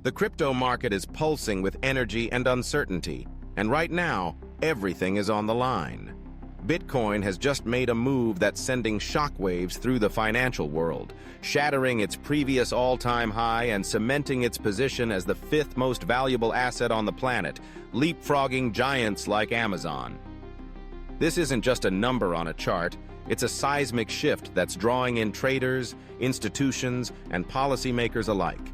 The crypto market is pulsing with energy and uncertainty, and right now, everything is on the line. Bitcoin has just made a move that's sending shockwaves through the financial world, shattering its previous all-time high and cementing its position as the fifth most valuable asset on the planet, leapfrogging giants like Amazon. This isn't just a number on a chart, it's a seismic shift that's drawing in traders, institutions, and policymakers alike.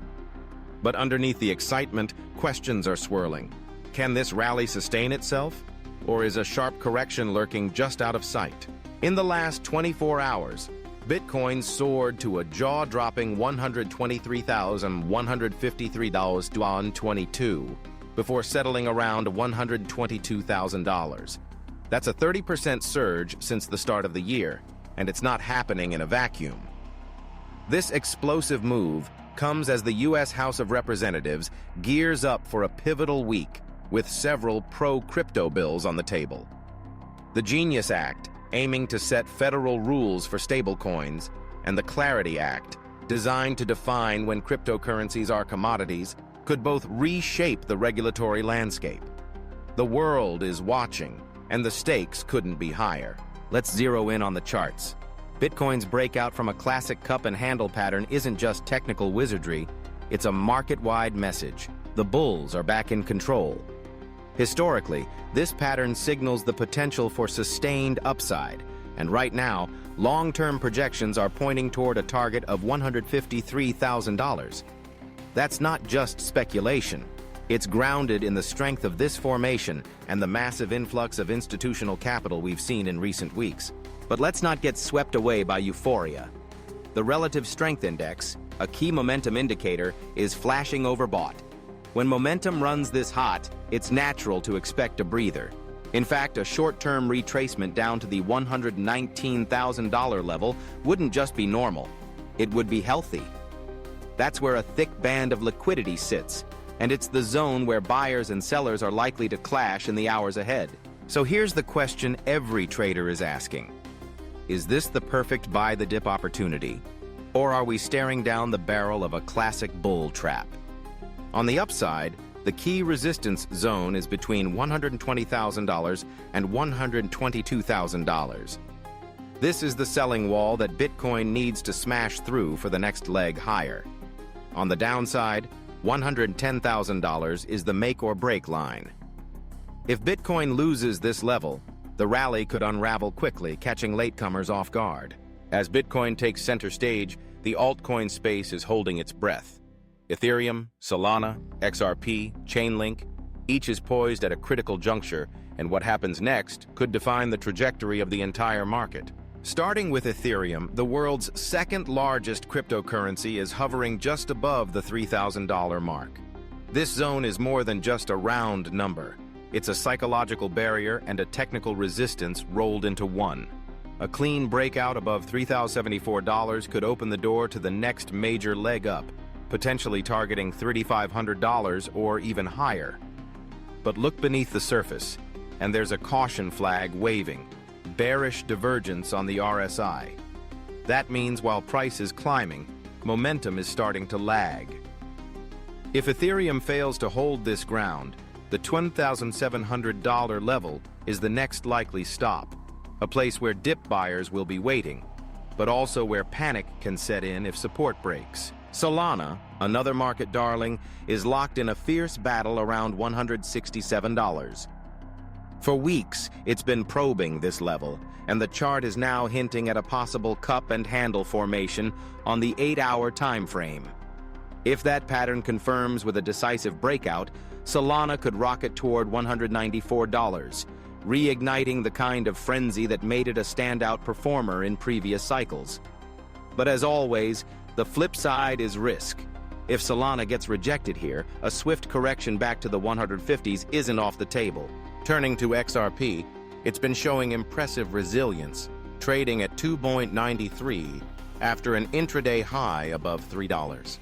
But underneath the excitement, questions are swirling. Can this rally sustain itself? Or is a sharp correction lurking just out of sight? In the last 24 hours, Bitcoin soared to a jaw-dropping $123,153.22 before settling around $122,000. That's a 30% surge since the start of the year, and it's not happening in a vacuum. This explosive move comes as the U.S. House of Representatives gears up for a pivotal week with several pro-crypto bills on the table. The Genius Act, aiming to set federal rules for stablecoins, and the Clarity Act, designed to define when cryptocurrencies are commodities, could both reshape the regulatory landscape. The world is watching, and the stakes couldn't be higher. Let's zero in on the charts. Bitcoin's breakout from a classic cup and handle pattern isn't just technical wizardry, it's a market-wide message. The bulls are back in control. Historically, this pattern signals the potential for sustained upside, and right now, long-term projections are pointing toward a target of $153,000. That's not just speculation. It's grounded in the strength of this formation and the massive influx of institutional capital we've seen in recent weeks. But let's not get swept away by euphoria. The Relative Strength Index, a key momentum indicator, is flashing overbought. When momentum runs this hot, it's natural to expect a breather. In fact, a short-term retracement down to the $119,000 level wouldn't just be normal. It would be healthy. That's where a thick band of liquidity sits, and it's the zone where buyers and sellers are likely to clash in the hours ahead. So here's the question every trader is asking. Is this the perfect buy-the-dip opportunity? Or are we staring down the barrel of a classic bull trap? On the upside, the key resistance zone is between $120,000 and $122,000. This is the selling wall that Bitcoin needs to smash through for the next leg higher. On the downside, $110,000 is the make-or-break line. If Bitcoin loses this level, the rally could unravel quickly, catching latecomers off guard. As Bitcoin takes center stage, the altcoin space is holding its breath. Ethereum, Solana, XRP, Chainlink, each is poised at a critical juncture, and what happens next could define the trajectory of the entire market. Starting with Ethereum, the world's second-largest cryptocurrency is hovering just above the $3,000 mark. This zone is more than just a round number. It's a psychological barrier and a technical resistance rolled into one. A clean breakout above $3,074 could open the door to the next major leg up, potentially targeting $3,500 or even higher. But look beneath the surface, and there's a caution flag waving. Bearish divergence on the RSI. That means while price is climbing, momentum is starting to lag. If Ethereum fails to hold this ground, the $10,700 level is the next likely stop, a place where dip buyers will be waiting, but also where panic can set in if support breaks. Solana, another market darling, is locked in a fierce battle around $167. For weeks, it's been probing this level, and the chart is now hinting at a possible cup and handle formation on the 8-hour time frame. If that pattern confirms with a decisive breakout, Solana could rocket toward $194, reigniting the kind of frenzy that made it a standout performer in previous cycles. But as always, the flip side is risk. If Solana gets rejected here, a swift correction back to the 150s isn't off the table. Turning to XRP, it's been showing impressive resilience, trading at 2.93 after an intraday high above $3.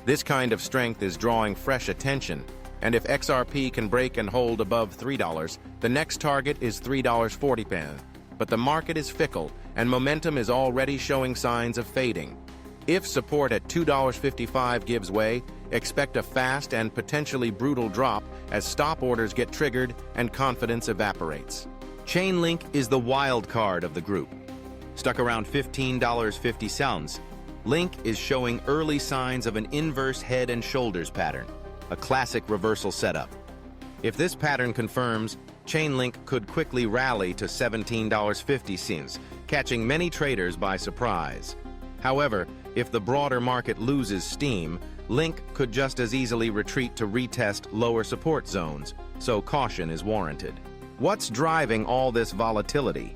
This kind of strength is drawing fresh attention, and if XRP can break and hold above $3, the next target is $3.40. But the market is fickle, and momentum is already showing signs of fading. If support at $2.55 gives way, expect a fast and potentially brutal drop as stop orders get triggered and confidence evaporates. Chainlink is the wild card of the group. Stuck around $15.50, Link is showing early signs of an inverse head and shoulders pattern, a classic reversal setup. If this pattern confirms, Chainlink could quickly rally to $17.50, catching many traders by surprise. However, if the broader market loses steam, Link could just as easily retreat to retest lower support zones, so caution is warranted. What's driving all this volatility?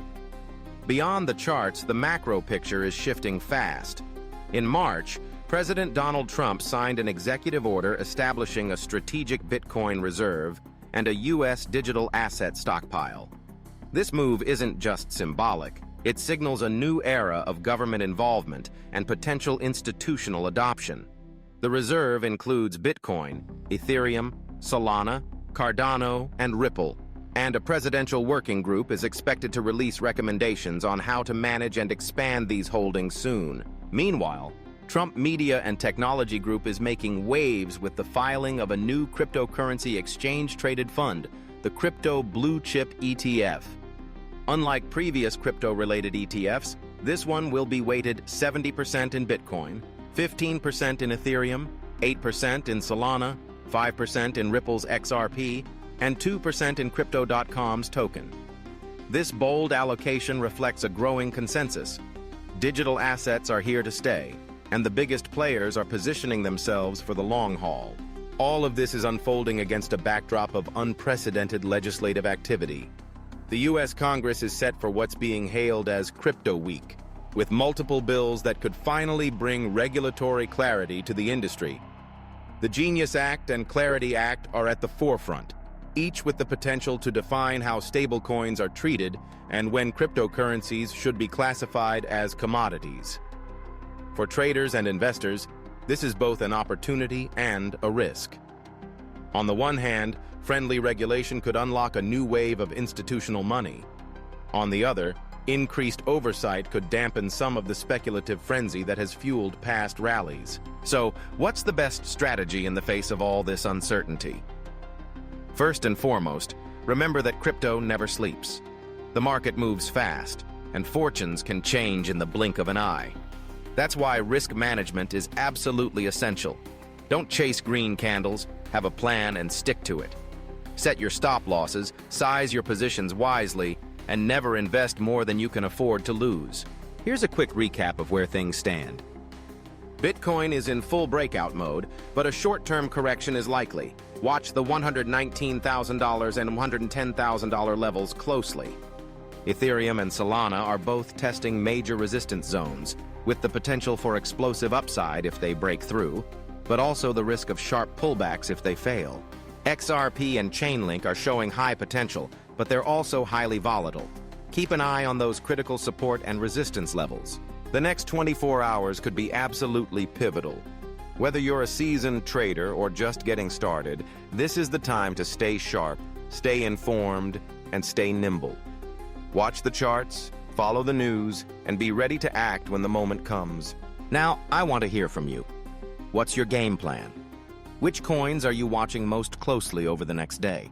Beyond the charts, the macro picture is shifting fast. In March, President Donald Trump signed an executive order establishing a strategic Bitcoin reserve and a U.S. digital asset stockpile. This move isn't just symbolic. It signals a new era of government involvement and potential institutional adoption. The reserve includes Bitcoin, Ethereum, Solana, Cardano, and Ripple, and a presidential working group is expected to release recommendations on how to manage and expand these holdings soon. Meanwhile, Trump Media and Technology Group is making waves with the filing of a new cryptocurrency exchange-traded fund, the Crypto Blue Chip ETF. Unlike previous crypto-related ETFs, this one will be weighted 70% in Bitcoin, 15% in Ethereum, 8% in Solana, 5% in Ripple's XRP, and 2% in Crypto.com's token. This bold allocation reflects a growing consensus. Digital assets are here to stay, and the biggest players are positioning themselves for the long haul. All of this is unfolding against a backdrop of unprecedented legislative activity. The U.S. Congress is set for what's being hailed as Crypto Week, with multiple bills that could finally bring regulatory clarity to the industry. The Genius Act and Clarity Act are at the forefront, each with the potential to define how stablecoins are treated and when cryptocurrencies should be classified as commodities. For traders and investors, this is both an opportunity and a risk. On the one hand, friendly regulation could unlock a new wave of institutional money. On the other, increased oversight could dampen some of the speculative frenzy that has fueled past rallies. So, what's the best strategy in the face of all this uncertainty? First and foremost, remember that crypto never sleeps. The market moves fast, and fortunes can change in the blink of an eye. That's why risk management is absolutely essential. Don't chase green candles, have a plan and stick to it. Set your stop losses, size your positions wisely, and never invest more than you can afford to lose. Here's a quick recap of where things stand. Bitcoin is in full breakout mode, but a short-term correction is likely. Watch the $119,000 and $110,000 levels closely. Ethereum and Solana are both testing major resistance zones, with the potential for explosive upside if they break through, but also the risk of sharp pullbacks if they fail. XRP and Chainlink are showing high potential, but they're also highly volatile. Keep an eye on those critical support and resistance levels. The next 24 hours could be absolutely pivotal. Whether you're a seasoned trader or just getting started, this is the time to stay sharp, stay informed, and stay nimble. Watch the charts, follow the news, and be ready to act when the moment comes. Now, I want to hear from you. What's your game plan? Which coins are you watching most closely over the next day?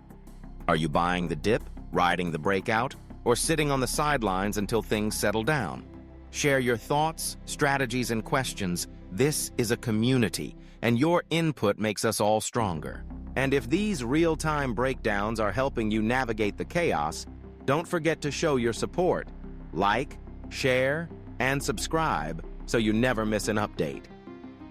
Are you buying the dip, riding the breakout, or sitting on the sidelines until things settle down? Share your thoughts, strategies, and questions. This is a community, and your input makes us all stronger. And if these real-time breakdowns are helping you navigate the chaos, don't forget to show your support. Like, share, and subscribe so you never miss an update.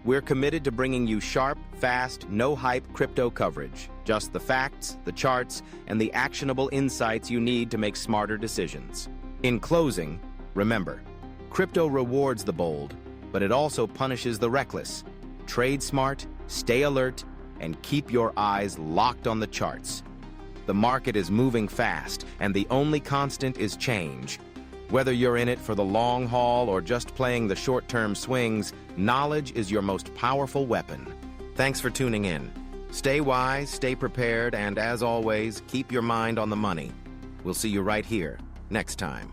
We're committed to bringing you sharp, fast, no-hype crypto coverage. Just the facts, the charts, and the actionable insights you need to make smarter decisions. In closing, remember, crypto rewards the bold, but it also punishes the reckless. Trade smart, stay alert, and keep your eyes locked on the charts. The market is moving fast, and the only constant is change. Whether you're in it for the long haul or just playing the short-term swings, knowledge is your most powerful weapon. Thanks for tuning in. Stay wise, stay prepared, and as always, keep your mind on the money. We'll see you right here next time.